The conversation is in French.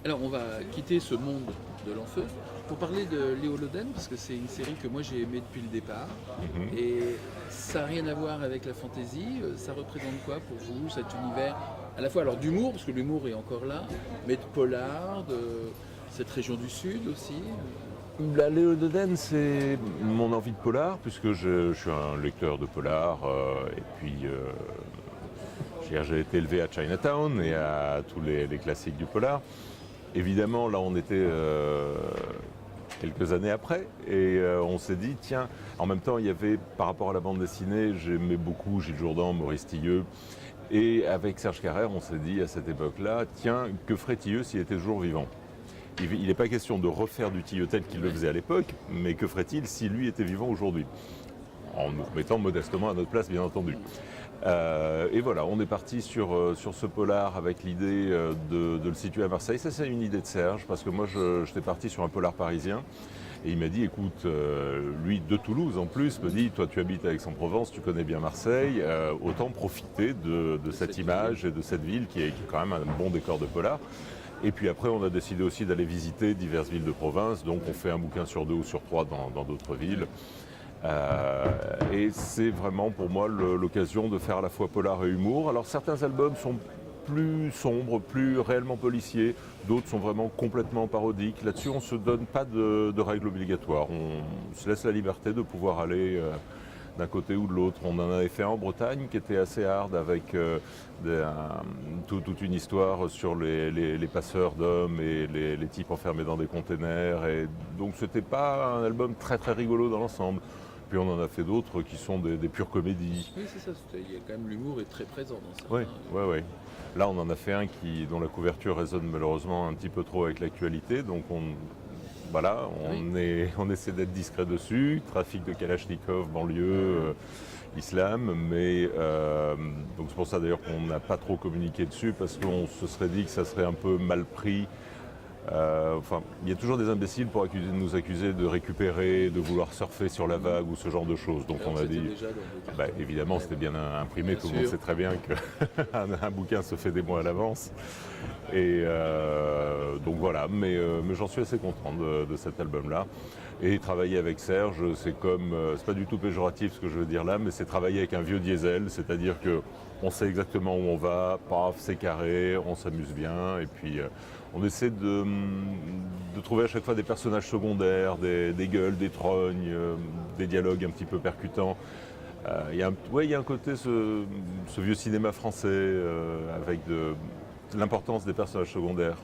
Alors, on va quitter ce monde de l'enfeu pour parler de Léo Loden, parce que c'est une série que moi j'ai aimée depuis le départ. Mhm. Et ça n'a rien à voir avec la fantaisie. Ça représente quoi pour vous, cet univers à la fois alors d'humour, parce que l'humour est encore là, mais de polar, de cette région du Sud aussi. Léo Doden, c'est mon envie de polar, puisque je suis un lecteur de polar, et puis j'ai été élevé à Chinatown et à tous les classiques du polar. Évidemment, là, on était quelques années après, et on s'est dit, tiens, en même temps, il y avait, par rapport à la bande dessinée, j'aimais beaucoup Gilles Jourdan, Maurice Tilleux, et avec Serge Carrère, on s'est dit à cette époque-là, tiens, que ferait Tilleux s'il était toujours vivant? Il n'est pas question de refaire du Tilleux tel qu'il le faisait à l'époque, mais que ferait-il si lui était vivant aujourd'hui? En nous remettant modestement à notre place, bien entendu. Et voilà, on est parti sur ce polar avec l'idée de le situer à Marseille. Ça, c'est une idée de Serge, parce que moi, j'étais parti sur un polar parisien. Et il m'a dit, écoute, lui de Toulouse en plus, me dit, toi tu habites à Aix-en-Provence, tu connais bien Marseille, autant profiter de cette image et de cette ville qui est quand même un bon décor de polar. Et puis après, on a décidé aussi d'aller visiter diverses villes de province, donc on fait un bouquin sur 2 ou sur 3 dans d'autres villes. Et c'est vraiment pour moi l'occasion de faire à la fois polar et humour. Alors certains albums sont plus sombres, plus réellement policiers, d'autres sont vraiment complètement parodiques. Là-dessus, on ne se donne pas de règles obligatoires. On se laisse la liberté de pouvoir aller d'un côté ou de l'autre. On en avait fait un en Bretagne qui était assez hard avec toute une histoire sur les passeurs d'hommes et les types enfermés dans des containers. Et donc c'était pas un album très très rigolo dans l'ensemble. Puis on en a fait d'autres qui sont des pures comédies. Oui, c'est ça. Il y a quand même l'humour est très présent dans ça. Oui, oui, oui. Là, on en a fait un dont la couverture résonne malheureusement un petit peu trop avec l'actualité. Donc voilà, on essaie d'être discret dessus. Trafic de Kalachnikov, banlieue, islam. Mais donc c'est pour ça d'ailleurs qu'on n'a pas trop communiqué dessus, parce qu'on se serait dit que ça serait un peu mal pris. Il y a toujours des imbéciles pour nous accuser de récupérer, de vouloir surfer sur la vague ou ce genre de choses. Donc Alors, on a dit, déjà dans le carton. évidemment c'était bien imprimé, Bien tout le monde sûr. sait très bien qu'un bouquin se fait des mois à l'avance. Et donc voilà, mais j'en suis assez content de cet album-là. Et travailler avec Serge, c'est c'est pas du tout péjoratif ce que je veux dire là, mais c'est travailler avec un vieux diesel, c'est-à-dire que on sait exactement où on va, paf, c'est carré, on s'amuse bien, et puis on essaie de trouver à chaque fois des personnages secondaires, des gueules, des trognes, des dialogues un petit peu percutants. Il y a un côté, ce vieux cinéma français, avec l'importance des personnages secondaires.